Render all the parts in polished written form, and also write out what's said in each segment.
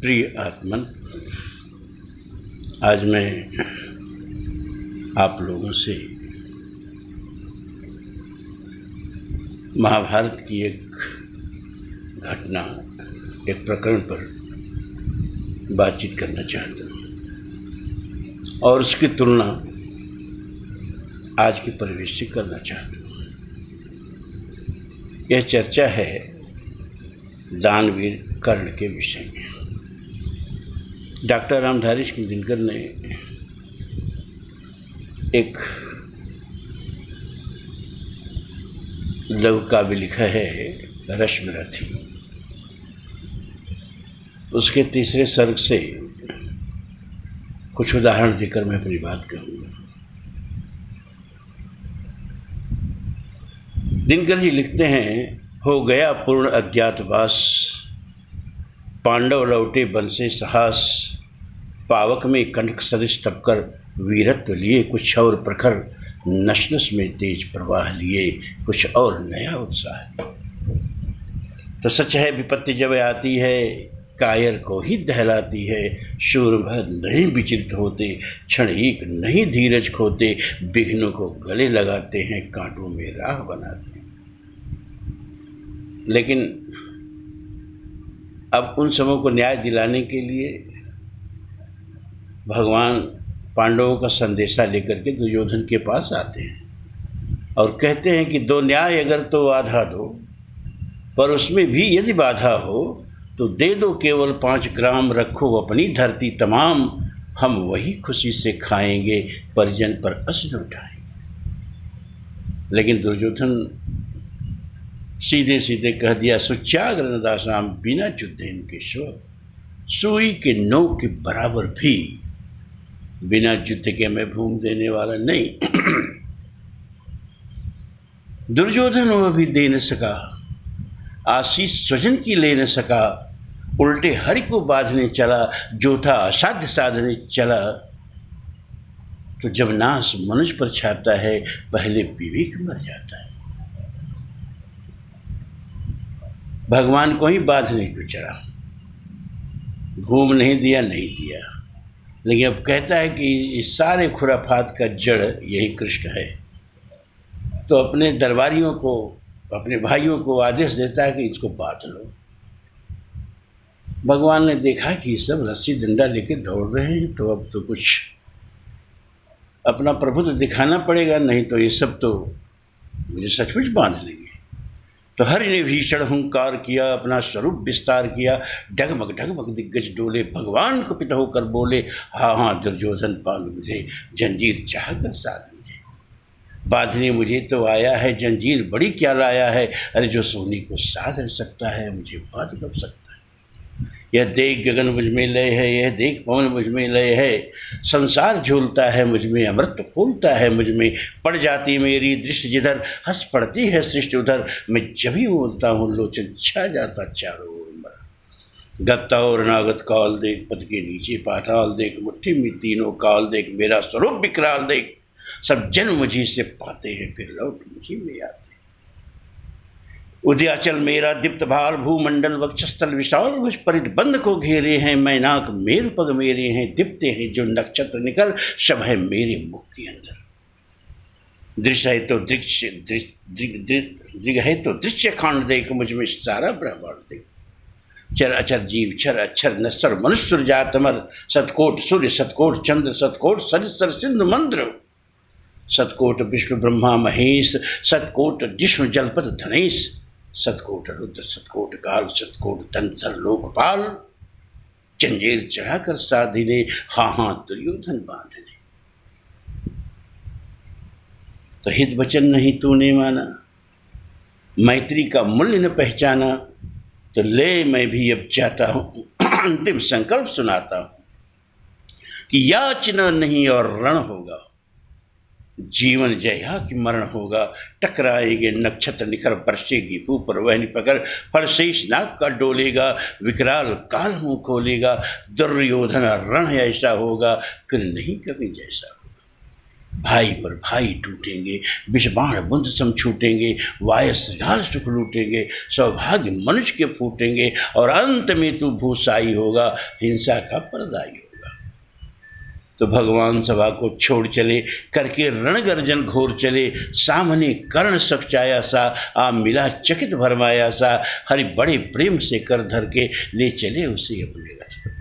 प्रिय आत्मन, आज मैं आप लोगों से महाभारत की एक घटना, एक प्रकरण पर बातचीत करना चाहता हूँ और उसकी तुलना आज के परिवेश से करना चाहता हूँ। यह चर्चा है दानवीर कर्ण के विषय में। डॉक्टर रामधारी सिंह दिनकर ने एक लघु काव्य लिखा है रश्मिरथी। उसके तीसरे सर्ग से कुछ उदाहरण देकर मैं अपनी बात कहूँगा। दिनकर जी लिखते हैं, हो गया पूर्ण अज्ञातवास, पांडव लौटे बन से साहस, पावक में कंटक सदृश तपकर वीरत्व लिए, कुछ और प्रखर नस नस में तेज प्रवाह लिए, कुछ और नया उत्साह। तो सच है विपत्ति जब आती है, कायर को ही दहलाती है। शूर भर नहीं विचलित होते, क्षण एक नहीं धीरज खोते, विघ्नों को गले लगाते हैं, कांटों में राह बनाते हैं। लेकिन अब उन सबों को न्याय दिलाने के लिए भगवान पांडवों का संदेशा लेकर के दुर्योधन के पास आते हैं और कहते हैं कि दो न्याय अगर तो आधा दो, पर उसमें भी यदि बाधा हो तो दे दो केवल 5 ग्राम, रखो अपनी धरती तमाम, हम वही खुशी से खाएंगे, परिजन पर अश्रु उठाएंगे। लेकिन दुर्योधन सीधे सीधे कह दिया, सुच्याग्र नदासाम बिना युद्धेन केशव, सुई के नोक के बराबर भी बिना युद्ध के मैं भूम देने वाला नहीं। दुर्योधन वह भी दे न सका, आशीष स्वजन की ले न सका, उल्टे हरि को बांधने चला, जो था असाध्य साधने चला। तो जब नाश मनुष्य पर छाता है, पहले विवेक मर जाता है। भगवान को ही बांधने क्यों चला, घूम नहीं दिया, नहीं दिया। लेकिन अब कहता है कि इस सारे खुराफात का जड़ यही कृष्ण है। तो अपने दरबारियों को, अपने भाइयों को आदेश देता है कि इसको बांध लो। भगवान ने देखा कि ये सब रस्सी डंडा लेके दौड़ रहे हैं, तो अब तो कुछ अपना प्रभुत्व दिखाना पड़ेगा, नहीं तो ये सब तो मुझे सचमुच बांध लेंगे। तो हरि ने भीषण हुंकार किया, अपना स्वरूप विस्तार किया, डगमग डगमग दिग्गज डोले, भगवान को पिता होकर बोले, हाँ हाँ दुर्योधन बांध मुझे, जंजीर चाह कर साध मुझे, बांधने मुझे तो आया है, जंजीर बड़ी क्या लाया है, अरे जो सोनी को साध सकता है, मुझे बांध कब सकता है। यह देख गगन मुझ में लय है, यह देख पवन मुझ में लय है, संसार झूलता है मुझ में, अमृत खोलता है मुझ में, पड़ जाती मेरी दृष्टि जिधर, हंस पड़ती है सृष्टि उधर, मैं जब ही बोलता हूँ लोचन छा जाता चारों ओर मर। गत्ता और अनागत काल देख, पद के नीचे पाताल देख, मुट्ठी में तीनों काल देख, मेरा स्वरूप विकराल देख, सब जन मुझी से पाते हैं, फिर लौट मुझी में आते। उदयाचल मेरा दीप्त भाल, भूमंडल वक्षस्थल विशाल, भुज परिध बंध को घेरे हैं, मैनाक मेरु पग मेरे हैं, दीप्ते हैं जो नक्षत्र निकल, सब है मेरे मुख के अंदर। दृश्य है तो दृश्य, दृग है तो दृश्य खांड देख, मुझ में सारा ब्रह्मांड देख। चर अचर जीव, छर अक्षर नश्वर, मनुष्य जात अमर, सतकोट सूर्य, सतकोट चंद्र, सतकोट सरिसर सिंधु मंद्र, सतकोट विष्णु ब्रह्मा महेश, सतकोट जिष्णु जलपद धनेश, सतकोट रुद्र, सतकोट काल, सतकोट तंत्र लोकपाल, जंजीर चढ़ाकर साधिने, हाँ हाँ दुर्योधन बांधने। तो हित वचन नहीं तूने माना, मैत्री का मूल्य न पहचाना, तो ले मैं भी अब चाहता हूँ, अंतिम संकल्प सुनाता हूँ कि याचना नहीं और रण होगा, जीवन जया कि मरण होगा। टकराएंगे नक्षत्र निखर, बरसेगी ऊपर वहनी पकड़, फलशेष नाग का डोलेगा, विकराल काल मुंह खोलेगा, दुर्योधन रण ऐसा होगा, फिर नहीं कभी जैसा होगा। भाई पर भाई टूटेंगे, विषबाण बुंद सम छूटेंगे, वाय श्रृगाल सुख लूटेंगे, सौभाग्य मनुष्य के फूटेंगे, और अंत में तू भूसाई होगा, हिंसा का परदाई होगा। तो भगवान सभा को छोड़ चले, करके रण गर्जन घोर चले, सामने कर्ण सकचाया सा, आ मिला चकित भरमाया सा, हरि बड़े प्रेम से कर धर के ले चले उसे अपने रथ।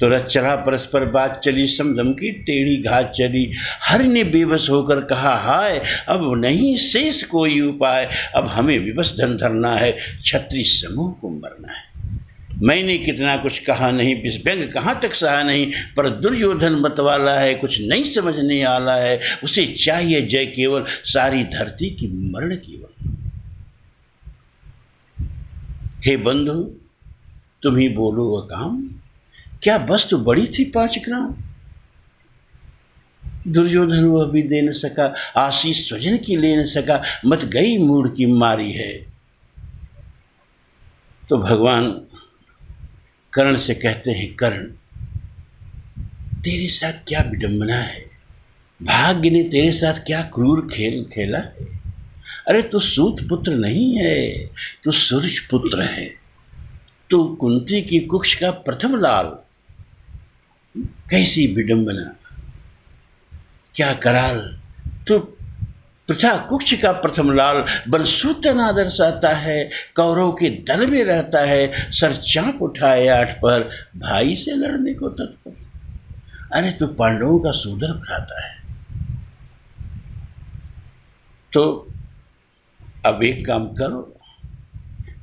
तो रथ चला, परस्पर बात चली, समदम की टेढ़ी घात चली, हरि ने बेबस होकर कहा हाय, अब नहीं शेष कोई उपाय, अब हमें विवश धन धरना है, क्षत्रिय समूह को मरना है। मैंने कितना कुछ कहा नहीं, व्यंग कहाँ तक सहा नहीं, पर दुर्योधन मतवाला है, कुछ नहीं समझने आला है, उसे चाहिए जय केवल, सारी धरती की मरण केवल। हे बंधु तुम ही बोलो वह काम, क्या वस्तु बड़ी थी 5 ग्राम। दुर्योधन वह भी दे न सका, आशीष स्वजन की ले न सका, मत गई मूड की मारी है। तो भगवान कर्ण से कहते हैं, कर्ण तेरे साथ क्या विडंबना है, भाग्य ने तेरे साथ क्या क्रूर खेल खेला है। अरे तू सूत पुत्र नहीं है, तू सूर्य पुत्र है, तू कुंती की कुक्ष का प्रथम लाल। कैसी विडंबना, क्या कराल, तू प्रथा कुक्ष का प्रथम लाल, बनसूत अनादर सहता है, कौरव के दल में रहता है, सर चाप उठाए 8 पर, भाई से लड़ने को तत्पर। अरे तू पांडवों का सूदर भ्राता है। तो अब एक काम करो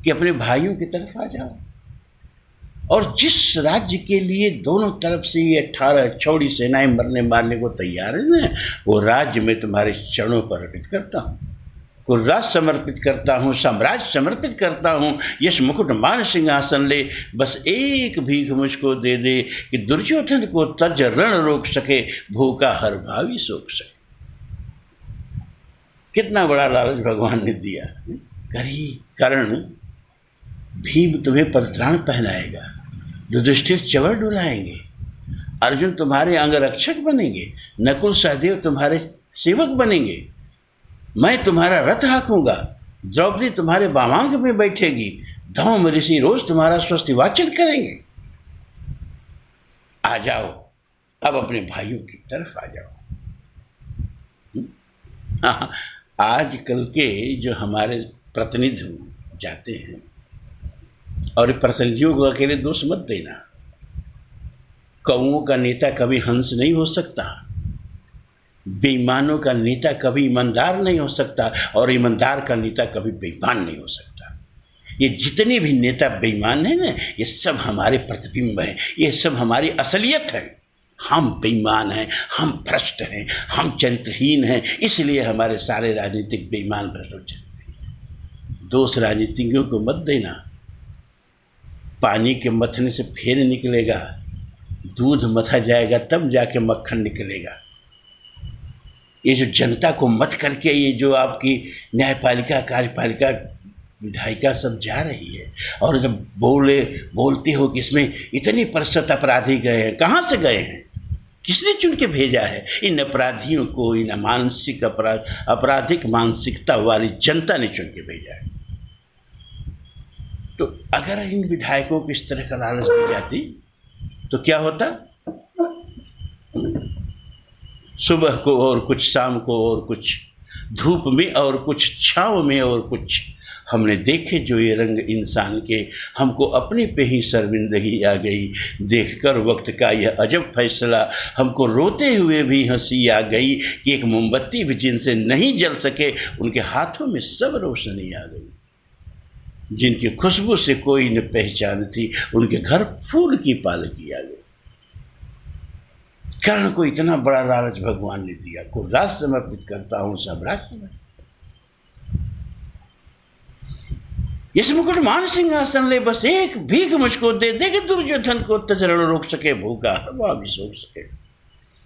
कि अपने भाइयों की तरफ आ जाओ, और जिस राज्य के लिए दोनों तरफ से ये 18 छौड़ी सेनाएं मरने मारने को तैयार है ना, वो राज्य मैं तुम्हारे चरणों पर अर्पित करता हूँ, कुर्राज समर्पित करता हूँ, साम्राज्य समर्पित करता हूँ, यश मुकुट मान सिंहासन ले, बस एक भीख मुझको दे दे कि दुर्योधन को तज रण रोक सके, भूखा हर भावी सोख सके। कितना बड़ा लालच भगवान ने दिया। करी कर्ण भीम तुम्हें परित्राण पहनाएगा, युधिष्ठिर चवर डुलाएंगे, अर्जुन तुम्हारे अंगरक्षक बनेंगे, नकुल सहदेव तुम्हारे सेवक बनेंगे, मैं तुम्हारा रथ हाँकूंगा, द्रौपदी तुम्हारे वामांग में बैठेगी, धौम ऋषि रोज तुम्हारा स्वस्ति वाचन करेंगे। आ जाओ, अब अपने भाइयों की तरफ आ जाओ। हाँ, आजकल के जो हमारे प्रतिनिधि जाते हैं, और प्रतिनिधियों को अकेले दोष मत देना। कौओं का नेता कभी हंस नहीं हो सकता, बेईमानों का नेता कभी ईमानदार नहीं हो सकता, और ईमानदार का नेता कभी बेईमान नहीं हो सकता। ये जितने भी नेता बेईमान हैं ना, ये सब हमारे प्रतिबिंब हैं, ये सब हमारी असलियत है। हम बेईमान हैं, हम भ्रष्ट हैं, हम चरित्रहीन हैं, इसलिए हमारे सारे राजनीतिक बेईमान भ्रष्ट चल रहे हैं। दोष राजनीतिज्ञों को मत देना। पानी के मथने से फेन निकलेगा, दूध मथा जाएगा तब जाके मक्खन निकलेगा। ये जो जनता को मत करके ये जो आपकी न्यायपालिका, कार्यपालिका, विधायिका सब जा रही है, और जब बोलते हो कि इसमें इतने प्रतिशत अपराधी गए हैं, कहाँ से गए हैं, किसने चुन के भेजा है? इन अपराधियों को, इन मानसिक आपराधिक मानसिकता वाली जनता ने चुन के भेजा है। तो अगर इन विधायकों को इस तरह का लालच दी जाती तो क्या होता? सुबह को और कुछ, शाम को और कुछ, धूप में और कुछ, छाँव में और कुछ, हमने देखे जो ये रंग इंसान के, हमको अपने पे ही शर्मिंदगी आ गई। देखकर वक्त का यह अजब फैसला, हमको रोते हुए भी हंसी आ गई कि एक मोमबत्ती भी जिनसे नहीं जल सके, उनके हाथों में सब रोशनी आ गई। जिनकी खुशबू से कोई न पहचान थी, उनके घर फूल की पालकी आ गई। कर्ण को इतना बड़ा लालच भगवान ने दिया, को राज समर्पित करता हूँ, साम्राज्य। यश मुकुट मान सिंहासन ले, बस एक भीख मुझको दे दे कि दुर्योधन को तजरण रोक सके, भूखा हवा भी सोख सके।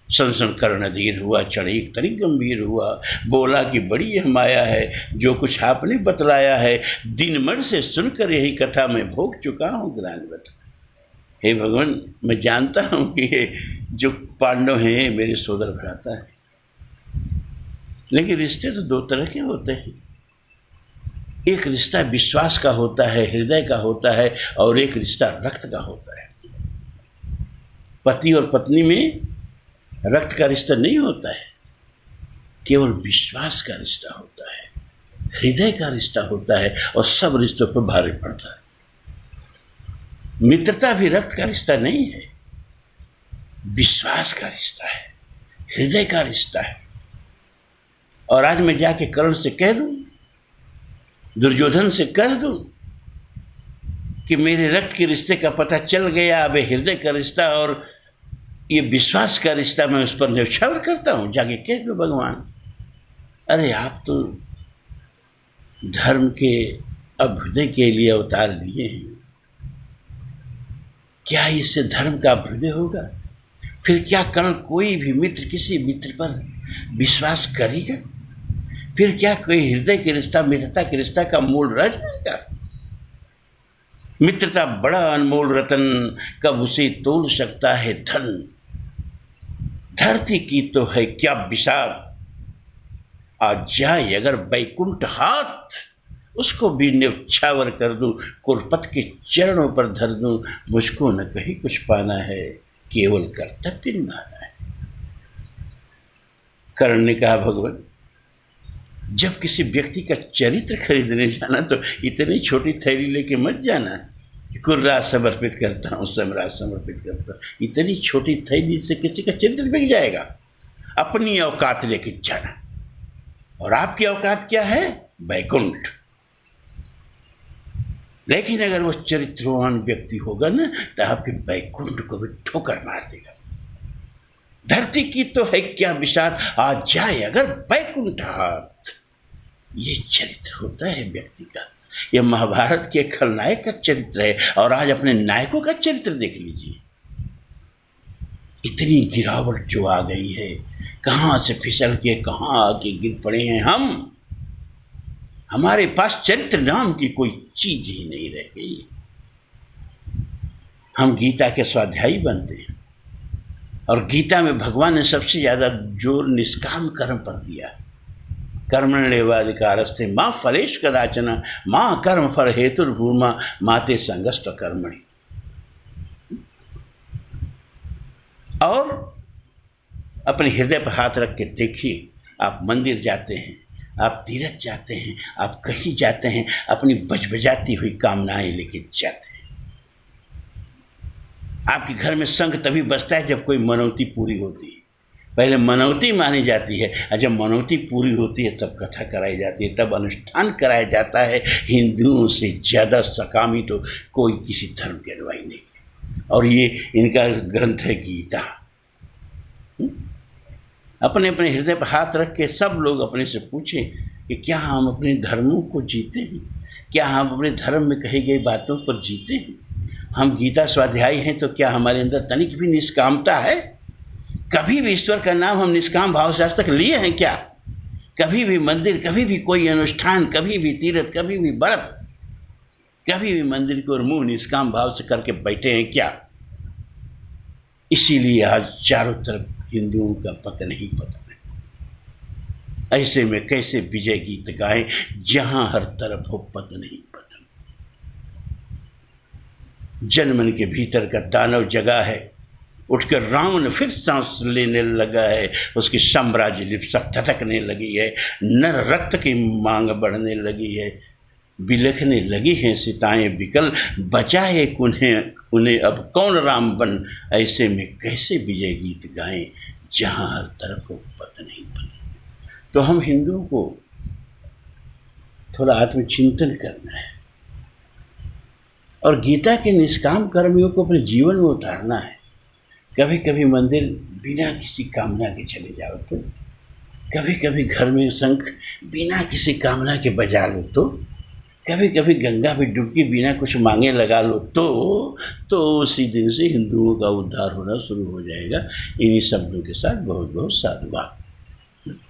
संसन कर्ण धीर हुआ, चढ़ेक तनिक गंभीर हुआ, बोला कि बड़ी यह माया है जो कुछ आपने बतलाया है, दिन मर से सुनकर यही कथा मैं भोग चुका हूँ ग्लानि बता। हे भगवान, मैं जानता हूँ कि ये जो पांडव हैं मेरे सोदर भ्राता है, लेकिन रिश्ते तो दो तरह के होते हैं। एक रिश्ता विश्वास का होता है, हृदय का होता है, और एक रिश्ता रक्त का होता है। पति और पत्नी में रक्त का रिश्ता नहीं होता है, केवल विश्वास का रिश्ता होता है, हृदय का रिश्ता होता है, और सब रिश्तों पर भारी पड़ता है। मित्रता भी रक्त का रिश्ता नहीं है, विश्वास का रिश्ता है, हृदय का रिश्ता है। और आज मैं जाके कर्ण से कह दूं, दुर्योधन से कह दूं कि मेरे रक्त के रिश्ते का पता चल गया, अब हृदय का रिश्ता और ये विश्वास का रिश्ता मैं उस पर न्यौछावर करता हूं, जाके कह दो भगवान, अरे आप तो धर्म के अभ्युदय के लिए अवतार लिए हैं, क्या इससे धर्म का अभ्युदय होगा? फिर क्या कल कोई भी मित्र किसी मित्र पर विश्वास करेगा? फिर क्या कोई हृदय के रिश्ता, मित्रता के रिश्ता का मूल रह जाएगा? मित्रता बड़ा अनमोल रतन, कब उसे तोल सकता है धन। धरती की तो है क्या विशाल, आज जाए अगर बैकुंठ हाथ, उसको भी न्यौछावर कर दूं, कुरपत के चरणों पर धर दूं। मुझको न कहीं कुछ पाना है, केवल कर्तव्य निभाना है। कर्ण ने कहा, भगवान जब किसी व्यक्ति का चरित्र खरीदने जाना तो इतनी छोटी थैली लेके मत जाना कि कुर्रा समर्पित करता हूँ, सम्राट समर्पित करता हूँ। इतनी छोटी थैली से किसी का चरित्र बिक जाएगा। अपनी औकात लेके जाना, और आपकी औकात क्या है? बैकुंठ। लेकिन अगर वो चरित्रवान व्यक्ति होगा ना, तो आपके बैकुंठ को भी ठोकर मार देगा। धरती की तो है क्या विशाल, आज जाए अगर बैकुंठ हाथ। ये चरित्र होता है व्यक्ति का। यह महाभारत के खलनायक का चरित्र है, और आज अपने नायकों का चरित्र देख लीजिए। इतनी गिरावट जो आ गई है, कहाँ से फिसल के कहाँ आके गिर पड़े हैं हम। हमारे पास चरित्र नाम की कोई चीज ही नहीं रह गई। हम गीता के स्वाध्यायी बनते हैं, और गीता में भगवान ने सबसे ज्यादा जोर निष्काम कर्म पर दिया। कर्मण्येवाधिकारस्ते मां फलेषु कदाचन मां कर्म फल हेतुर्भूमा माते संगस्त्व कर्मणि। और अपने हृदय पर हाथ रख के देखिए, आप मंदिर जाते हैं, आप तीर्थ जाते हैं, आप कहीं जाते हैं, अपनी बजबजाती हुई कामनाएं लेके जाते हैं। आपके घर में शंख तभी बजता है जब कोई मनौती पूरी होती है। पहले मनौती मानी जाती है, और जब मनौती पूरी होती है तब कथा कराई जाती है, तब अनुष्ठान कराया जाता है। हिंदुओं से ज़्यादा सकामी तो कोई किसी धर्म के अनुयायी नहीं है, और ये इनका ग्रंथ है गीता। अपने अपने हृदय पर हाथ रख के सब लोग अपने से पूछें कि क्या हम अपने धर्मों को जीते हैं? क्या हम अपने धर्म में कही गई बातों पर जीते हैं? हम गीता स्वाध्यायी हैं, तो क्या हमारे अंदर तनिक भी निष्कामता है? कभी भी ईश्वर का नाम हम निष्काम भाव से आज तक लिए हैं क्या? कभी भी मंदिर, कभी भी कोई अनुष्ठान, कभी भी तीर्थ, कभी भी व्रत, कभी भी मंदिर को मुंह निष्काम भाव से करके बैठे हैं क्या? इसीलिए आज चारों तरफ हिंदुओं का पतन ही पतन है। ऐसे में कैसे विजय गीत गाएं जहां हर तरफ हो पतन ही पतन। जनमन के भीतर का दानव जगा है, उठकर रावण फिर सांस लेने लगा है। उसकी साम्राज्य लिप्सा धधकने लगी है, नर रक्त की मांग बढ़ने लगी है, बिलखने लगी हैं सिताएं विकल, बचाए उन्हें अब कौन राम बन। ऐसे में कैसे विजय गीत गाएं जहां हर तरफ हो पतन ही पतन। तो हम हिंदुओं को थोड़ा आत्मचिंतन करना है, और गीता के निष्काम कर्मियों को अपने जीवन में उतारना है। कभी कभी मंदिर बिना किसी कामना के चले जाओ तो, कभी कभी घर में शंख बिना किसी कामना के बजा लो तो, कभी कभी गंगा में डुबकी बिना कुछ मांगे लगा लो तो उसी दिन से हिंदुओं का उद्धार होना शुरू हो जाएगा। इन्हीं शब्दों के साथ बहुत बहुत साधुवाद।